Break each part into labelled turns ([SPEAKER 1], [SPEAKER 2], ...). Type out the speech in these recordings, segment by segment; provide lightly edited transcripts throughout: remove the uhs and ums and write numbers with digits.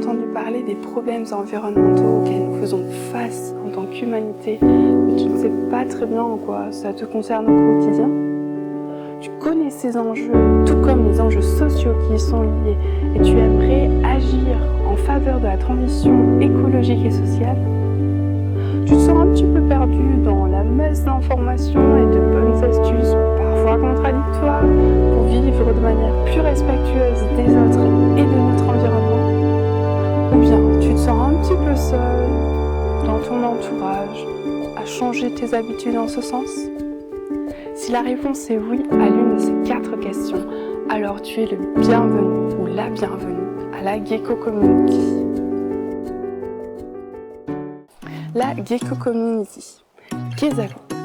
[SPEAKER 1] entendu parler des problèmes environnementaux auxquels nous faisons face en tant qu'humanité, mais tu ne sais pas très bien en quoi ça te concerne au quotidien? Tu connais ces enjeux, tout comme les enjeux sociaux qui y sont liés, et tu aimerais agir en faveur de la transition écologique et sociale? Tu te sens un petit peu perdu dans la masse d'informations et de bonnes astuces, parfois contradictoires, pour vivre de manière plus respectueuse des autres et de notre environnement? Ou bien tu te sens un petit peu seul dans ton entourage à changer tes habitudes en ce sens? Si la réponse est oui à l'une de ces 4 questions, alors tu es le bienvenu ou la bienvenue à la Gecko Community. La Gecko Community.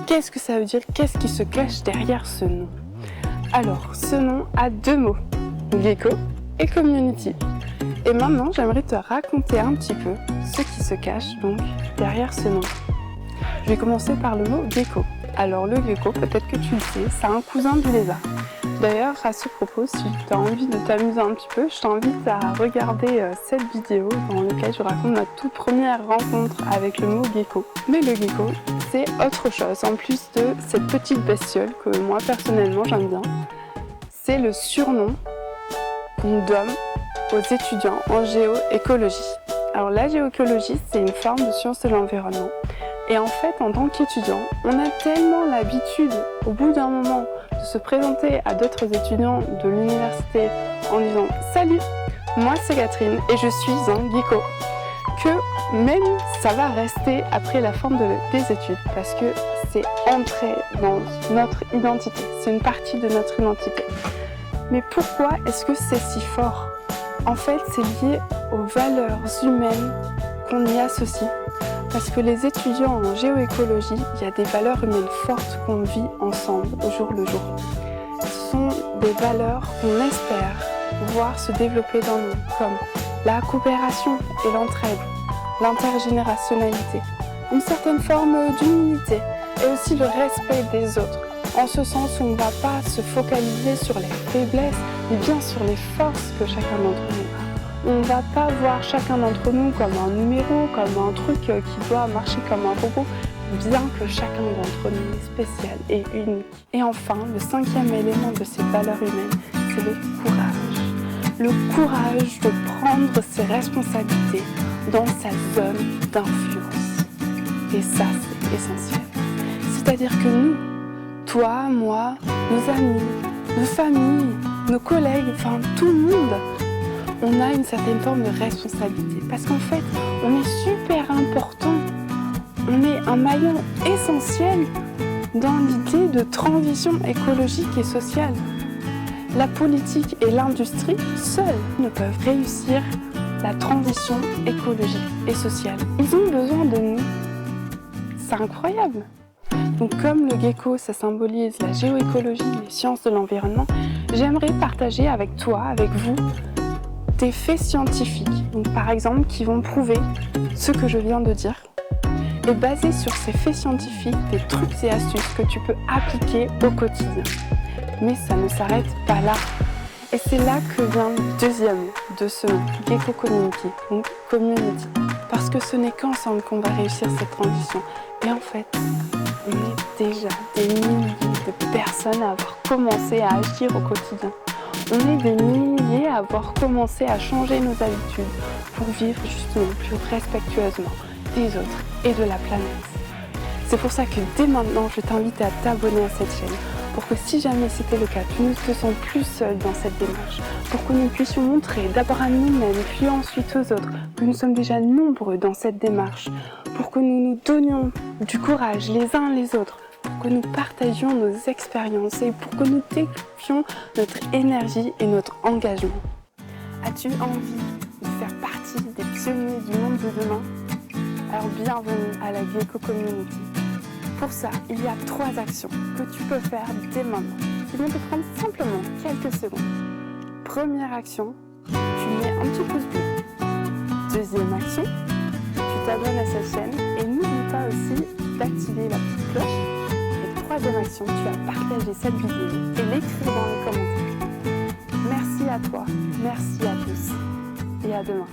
[SPEAKER 1] Qu'est-ce que ça veut dire? Qu'est-ce qui se cache derrière ce nom? Alors, ce nom a 2 mots, Gecko et Community. Et maintenant, j'aimerais te raconter un petit peu ce qui se cache donc derrière ce nom. Je vais commencer par le mot gecko. Alors le gecko, peut-être que tu le sais, c'est un cousin du lézard. D'ailleurs, à ce propos, si tu as envie de t'amuser un petit peu, je t'invite à regarder cette vidéo dans laquelle je raconte ma toute première rencontre avec le mot gecko. Mais le gecko, c'est autre chose, en plus de cette petite bestiole que moi personnellement j'aime bien. C'est le surnom qu'on donne aux étudiants en géoécologie. Alors la géoécologie, c'est une forme de science de l'environnement. Et en fait, en tant qu'étudiant, on a tellement l'habitude, au bout d'un moment, de se présenter à d'autres étudiants de l'université en disant « Salut, moi c'est Catherine et je suis un gecko », que même ça va rester après la fin des études parce que c'est entré dans notre identité, c'est une partie de notre identité. Mais pourquoi est-ce que c'est si fort? En fait, c'est lié aux valeurs humaines qu'on y associe. Parce que les étudiants en géoécologie, il y a des valeurs humaines fortes qu'on vit ensemble au jour le jour. Ce sont des valeurs qu'on espère voir se développer dans nous, comme la coopération et l'entraide, l'intergénérationnalité, une certaine forme d'humilité et aussi le respect des autres. En ce sens où on ne va pas se focaliser sur les faiblesses, mais bien sur les forces que chacun d'entre nous a. On ne va pas voir chacun d'entre nous comme un numéro, comme un truc qui doit marcher comme un robot, bien que chacun d'entre nous est spécial et unique. Et enfin, le 5e élément de ces valeurs humaines, c'est le courage. Le courage de prendre ses responsabilités dans sa zone d'influence. Et ça, c'est essentiel. C'est-à-dire que nous, toi, moi, nos amis, nos familles, nos collègues, enfin tout le monde, on a une certaine forme de responsabilité. Parce qu'en fait, on est super important. On est un maillon essentiel dans l'idée de transition écologique et sociale. La politique et l'industrie, seules, ne peuvent réussir la transition écologique et sociale. Ils ont besoin de nous. C'est incroyable. Donc comme le gecko, ça symbolise la géoécologie, les sciences de l'environnement, j'aimerais partager avec toi, avec vous, des faits scientifiques, donc par exemple qui vont prouver ce que je viens de dire, et basé sur ces faits scientifiques, des trucs et astuces que tu peux appliquer au quotidien. Mais ça ne s'arrête pas là. Et c'est là que vient le 2e de ce nom, Gecko Community, donc community. Parce que ce n'est qu'ensemble qu'on va réussir cette transition. Et en fait, on est déjà des milliers de personnes à avoir commencé à agir au quotidien. On est des milliers à avoir commencé à changer nos habitudes pour vivre justement plus respectueusement des autres et de la planète. C'est pour ça que dès maintenant, je t'invite à t'abonner à cette chaîne pour que si jamais c'était le cas, tu ne te sens plus seul dans cette démarche, pour que nous puissions montrer d'abord à nous-mêmes puis ensuite aux autres que nous sommes déjà nombreux dans cette démarche, pour que nous nous donnions du courage les uns les autres, pour que nous partagions nos expériences et pour que nous développions notre énergie et notre engagement. As-tu envie de faire partie des pionniers du monde de demain? Alors bienvenue à la Gecko Community. Pour ça, il y a 3 actions que tu peux faire dès maintenant, qui vont te prendre simplement quelques secondes. Première action, tu mets un petit pouce bleu. Deuxième action, tu t'abonnes à cette chaîne et n'oublie pas aussi d'activer la petite cloche. Et troisième action, tu vas partager cette vidéo et l'écrire dans les commentaires. Merci à toi, merci à tous et à demain.